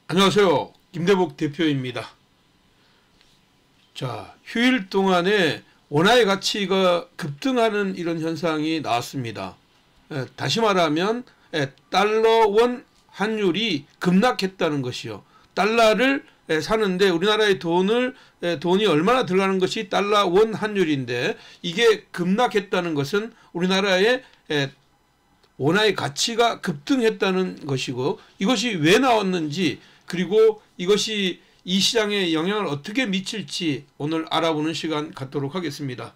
안녕하세요. 김대복 대표입니다. 자, 휴일 동안에 원화의 가치가 급등하는 이런 현상이 나왔습니다. 다시 말하면 달러 원 환율이 급락했다는 것이요. 달러를 사는데 우리나라의 돈이 얼마나 들어가는 것이 달러 원 환율인데 이게 급락했다는 것은 우리나라의 원화의 가치가 급등했다는 것이고, 이것이 왜 나왔는지, 그리고 이것이 이 시장에 영향을 어떻게 미칠지 오늘 알아보는 시간 갖도록 하겠습니다.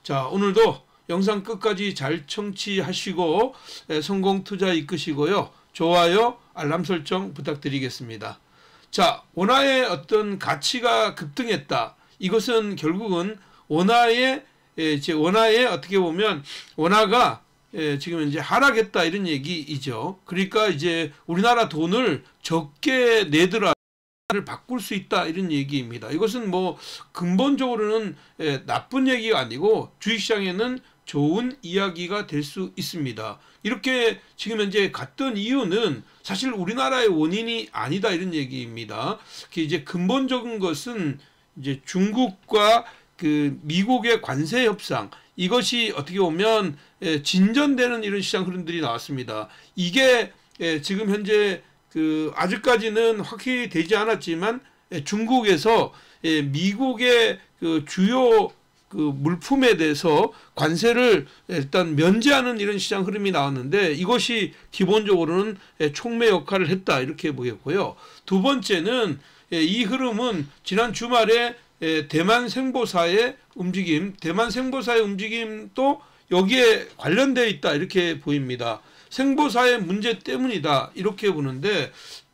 자, 오늘도 영상 끝까지 잘 청취하시고 성공 투자 이끄시고요. 좋아요, 알람 설정 부탁드리겠습니다. 자, 원화의 어떤 가치가 급등했다. 이것은 결국은 원화의 어떻게 보면 원화가 지금 이제 하락했다 이런 얘기이죠. 그러니까 이제 우리나라 돈을 적게 내더라도 를 바꿀 수 있다 이런 얘기입니다. 이것은 뭐 근본적으로는 나쁜 얘기가 아니고 주식시장에는 좋은 이야기가 될 수 있습니다. 이렇게 지금 현재 갔던 이유는 사실 우리나라의 원인이 아니다 이런 얘기입니다. 이제 근본적인 것은 이제 중국과 그 미국의 관세 협상, 이것이 어떻게 보면 진전되는 이런 시장 흐름들이 나왔습니다. 이게 지금 현재 아직까지는 확실히 되지 않았지만 중국에서 미국의 그 주요 물품에 대해서 관세를 일단 면제하는 이런 시장 흐름이 나왔는데, 이것이 기본적으로는 촉매 역할을 했다 이렇게 보였고요. 두 번째는 이 흐름은 지난 주말에 대만 생보사의 움직임도 여기에 관련되어 있다 이렇게 보입니다. 생보사의 문제 때문이다 이렇게 보는데,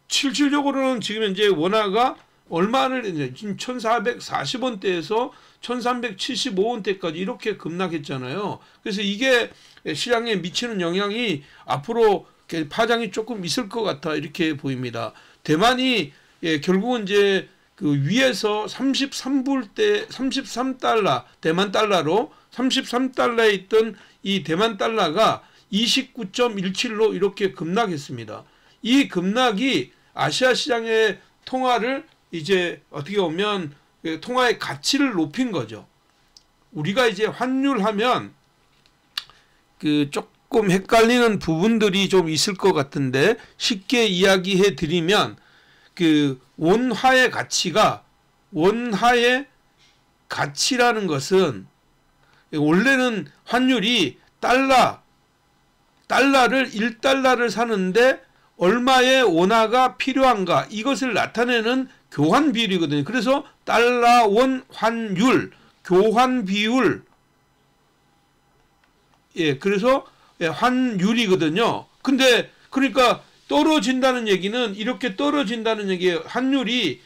실질적으로는 지금 현재 원화가 얼마를 지금 1440원대에서 1375원대까지 이렇게 급락했잖아요. 그래서 이게 시장에 미치는 영향이 앞으로 파장이 조금 있을 것 같아 이렇게 보입니다. 대만이 결국은 이제 위에서 33달러 대만 달러로 33달러에 있던 이 대만 달러가 29.17로 이렇게 급락했습니다. 이 급락이 아시아 시장의 통화를 이제 어떻게 보면 통화의 가치를 높인 거죠. 우리가 이제 환율하면 조금 헷갈리는 부분들이 좀 있을 것 같은데, 쉽게 이야기해 드리면 원화의 가치라는 것은 원래는 환율이 달러를 1달러를 사는데 얼마의 원화가 필요한가, 이것을 나타내는 교환 비율이거든요. 그래서 달러 원 환율 교환 비율, 그래서 환율이거든요. 근데 그러니까 떨어진다는 얘기는, 이렇게 떨어진다는 얘기예요. 환율이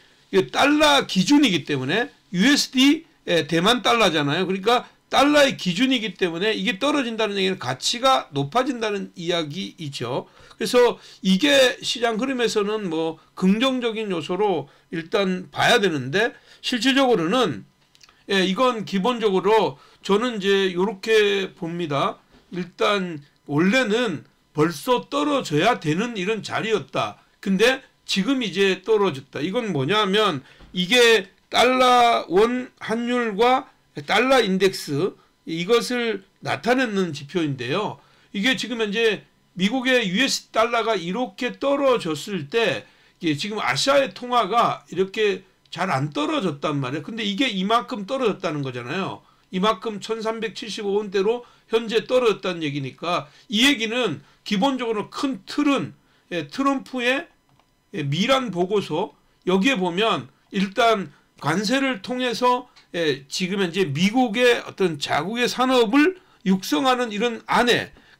달러 기준이기 때문에, USD 대만 달러잖아요. 그러니까 달러의 기준이기 때문에 이게 떨어진다는 얘기는 가치가 높아진다는 이야기이죠. 그래서 이게 시장 흐름에서는 뭐 긍정적인 요소로 일단 봐야 되는데, 실질적으로는 이건 기본적으로 저는 이제 이렇게 봅니다. 일단 원래는 벌써 떨어져야 되는 이런 자리였다. 근데 지금 이제 떨어졌다. 이건 뭐냐면 이게 달러 원 환율과 달러 인덱스, 이것을 나타내는 지표인데요. 이게 지금 현재 미국의 US 달러가 이렇게 떨어졌을 때 지금 아시아의 통화가 이렇게 잘 안 떨어졌단 말이에요. 근데 이게 이만큼 떨어졌다는 거잖아요. 이만큼 1375원대로 현재 떨어졌다는 얘기니까, 이 얘기는 기본적으로 큰 틀은 트럼프의 미란 보고서, 여기에 보면 일단 관세를 통해서 지금 현재 미국의 어떤 자국의 산업을 육성하는 이런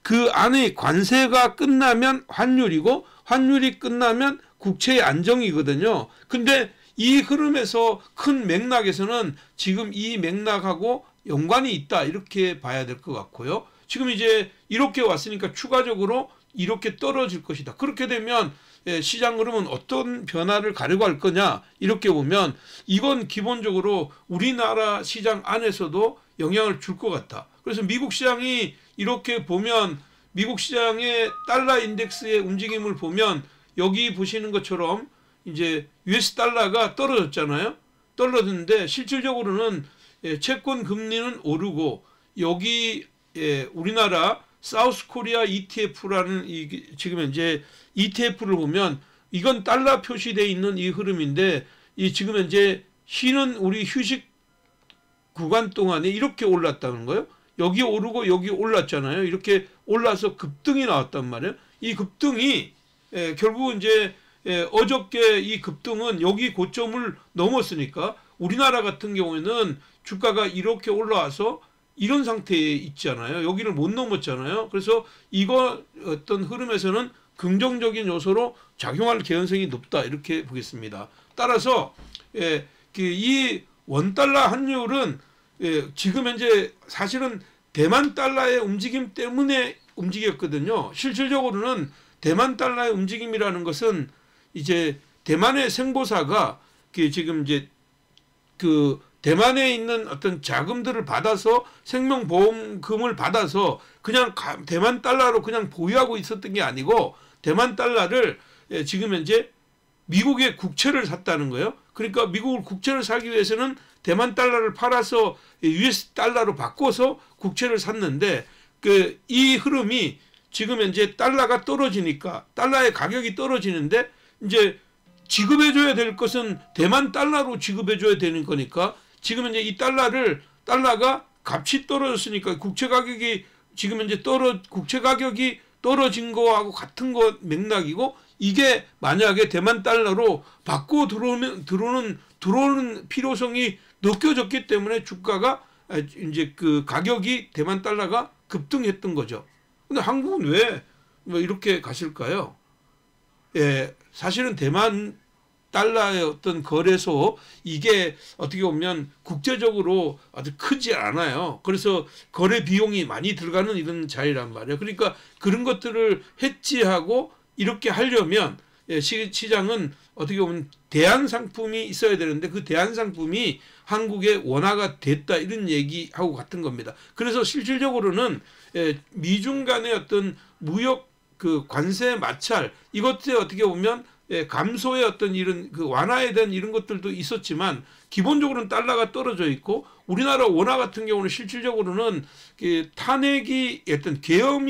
그 안에 관세가 끝나면 환율이고, 환율이 끝나면 국채의 안정이거든요. 근데 이 흐름에서 큰 맥락에서는 지금 이 맥락하고 연관이 있다 이렇게 봐야 될 것 같고요. 지금 이제 이렇게 왔으니까 추가적으로 이렇게 떨어질 것이다. 그렇게 되면 시장 흐름은 어떤 변화를 가져갈 거냐, 이렇게 보면 이건 기본적으로 우리나라 시장 안에서도 영향을 줄 것 같다. 그래서 미국 시장이 이렇게 보면, 미국 시장의 달러 인덱스의 움직임을 보면 여기 보시는 것처럼 이제 US 달러가 떨어졌잖아요. 떨어졌는데 실질적으로는 채권 금리는 오르고 여기 우리나라 사우스 코리아 ETF라는 지금 현재 ETF를 보면 이건 달러 표시되어 있는 이 흐름인데 이 지금 현재 쉬는 우리 휴식 구간 동안에 이렇게 올랐다는 거예요. 여기 오르고 여기 올랐잖아요. 이렇게 올라서 급등이 나왔단 말이에요. 이 급등이 결국 이제 어저께 이 급등은 여기 고점을 넘었으니까 우리나라 같은 경우에는 주가가 이렇게 올라와서 이런 상태에 있잖아요. 여기를 못 넘었잖아요. 그래서 이거 어떤 흐름에서는 긍정적인 요소로 작용할 개연성이 높다 이렇게 보겠습니다. 따라서 이 원달러 환율은 지금 현재 사실은 대만 달러의 움직임 때문에 움직였거든요. 실질적으로는 대만 달러의 움직임이라는 것은 이제 대만의 생보사가 지금 이제 그 대만에 있는 어떤 자금들을 받아서 생명보험금을 받아서 그냥 대만 달러로 그냥 보유하고 있었던 게 아니고 대만 달러를 지금 현재 미국의 국채를 샀다는 거예요. 그러니까 미국 국채를 사기 위해서는 대만 달러를 팔아서 US 달러로 바꿔서 국채를 샀는데 이 흐름이 지금 현재 달러가 떨어지니까 달러의 가격이 떨어지는데 이제 지급해줘야 될 것은 대만 달러로 지급해줘야 되는 거니까 지금 현재 이 달러가 값이 떨어졌으니까 국채 가격이 지금 현재 국채 가격이 떨어진 거하고 같은 거 맥락이고 이게 만약에 대만 달러로 바꿔 들어오는 필요성이 느껴졌기 때문에 주가가 이제 그 가격이 대만 달러가 급등했던 거죠. 근데 한국은 왜 이렇게 갔을까요? 사실은 대만 달러의 어떤 거래소 이게 어떻게 보면 국제적으로 아주 크지 않아요. 그래서 거래 비용이 많이 들어가는 이런 자리란 말이에요. 그러니까 그런 것들을 해지하고 이렇게 하려면 시장은 어떻게 보면 대안 상품이 있어야 되는데 그 대안 상품이 한국의 원화가 됐다 이런 얘기하고 같은 겁니다. 그래서 실질적으로는 미중 간의 어떤 무역 그 관세 마찰 이것에 어떻게 보면 감소의 어떤 이런 그 완화에 대한 이런 것들도 있었지만 기본적으로는 달러가 떨어져 있고 우리나라 원화 같은 경우는 실질적으로는 탄핵이 어떤 계엄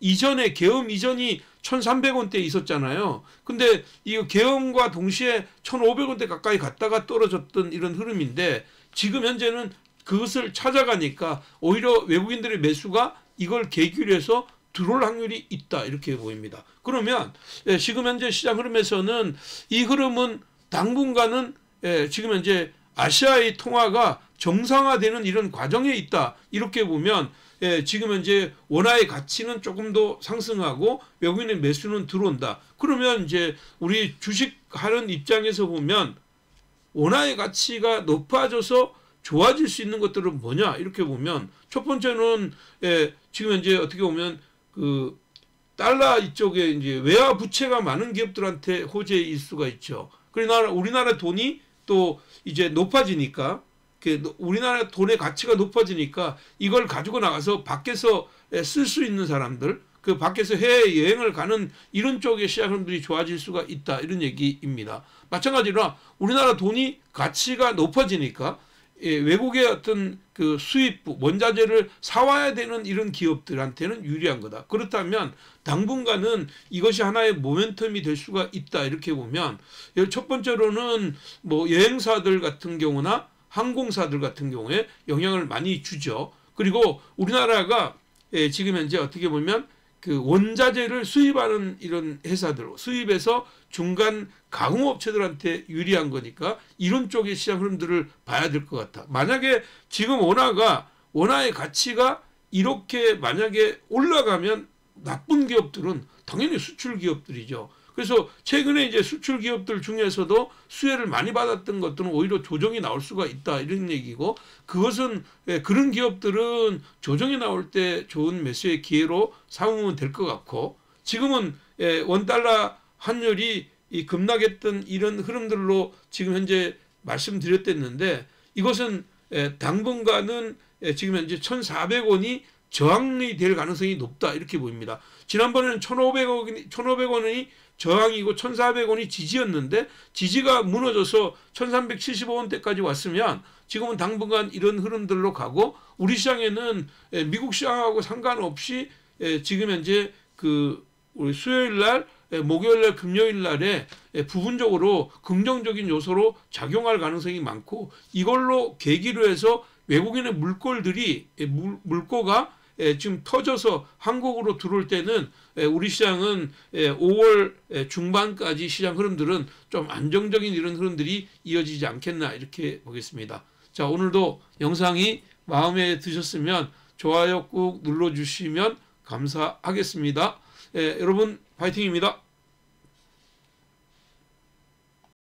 이전이 1,300원대에 있었잖아요. 근데 이 계엄과 동시에 1,500원대 가까이 갔다가 떨어졌던 이런 흐름인데 지금 현재는 그것을 찾아가니까 오히려 외국인들의 매수가 이걸 계기로 해서 들어올 확률이 있다 이렇게 보입니다. 그러면 지금 현재 시장 흐름에서는 이 흐름은 당분간은 지금 현재 아시아의 통화가 정상화되는 이런 과정에 있다 이렇게 보면 지금 현재 원화의 가치는 조금 더 상승하고 외국인의 매수는 들어온다. 그러면 이제 우리 주식하는 입장에서 보면 원화의 가치가 높아져서 좋아질 수 있는 것들은 뭐냐 이렇게 보면 첫 번째는 지금 현재 어떻게 보면 그 달러 이쪽에 이제 외화 부채가 많은 기업들한테 호재일 수가 있죠. 그러나 우리나라 돈이 또 이제 높아지니까 우리나라 돈의 가치가 높아지니까 이걸 가지고 나가서 밖에서 쓸 수 있는 사람들 그 밖에서 해외 여행을 가는 이런 쪽의 시장들이 좋아질 수가 있다 이런 얘기입니다. 마찬가지로 우리나라 돈이 가치가 높아지니까 외국의 어떤 그 수입부 원자재를 사와야 되는 이런 기업들한테는 유리한 거다. 그렇다면 당분간은 이것이 하나의 모멘텀이 될 수가 있다 이렇게 보면 첫 번째로는 뭐 여행사들 같은 경우나 항공사들 같은 경우에 영향을 많이 주죠. 그리고 우리나라가 지금 현재 어떻게 보면 그 원자재를 수입하는 이런 회사들 수입해서 중간 가공업체들한테 유리한 거니까 이런 쪽의 시장 흐름들을 봐야 될 것 같아. 만약에 지금 원화의 가치가 이렇게 만약에 올라가면 나쁜 기업들은 당연히 수출 기업들이죠. 그래서 최근에 이제 수출 기업들 중에서도 수혜를 많이 받았던 것들은 오히려 조정이 나올 수가 있다 이런 얘기고 그것은 그런 기업들은 조정이 나올 때 좋은 매수의 기회로 삼으면 될 것 같고 지금은 원달러 환율이 급락했던 이런 흐름들로 지금 현재 말씀드렸댔는데 이것은 당분간은 지금 현재 1,400원이 저항이 될 가능성이 높다 이렇게 보입니다. 지난번에는 1,500원이 저항이고 1,400원이 지지였는데 지지가 무너져서 1,375원대까지 왔으면 지금은 당분간 이런 흐름들로 가고 우리 시장에는 미국 시장하고 상관없이 지금 현재 우리 수요일 날, 목요일 날, 금요일 날에 부분적으로 긍정적인 요소로 작용할 가능성이 많고 이걸로 계기로 해서 외국인의 물꼬가 지금 터져서 한국으로 들어올 때는 우리 시장은 5월 중반까지 시장 흐름들은 좀 안정적인 이런 흐름들이 이어지지 않겠나 이렇게 보겠습니다. 자, 오늘도 영상이 마음에 드셨으면 좋아요 꾹 눌러주시면 감사하겠습니다. 여러분 파이팅입니다.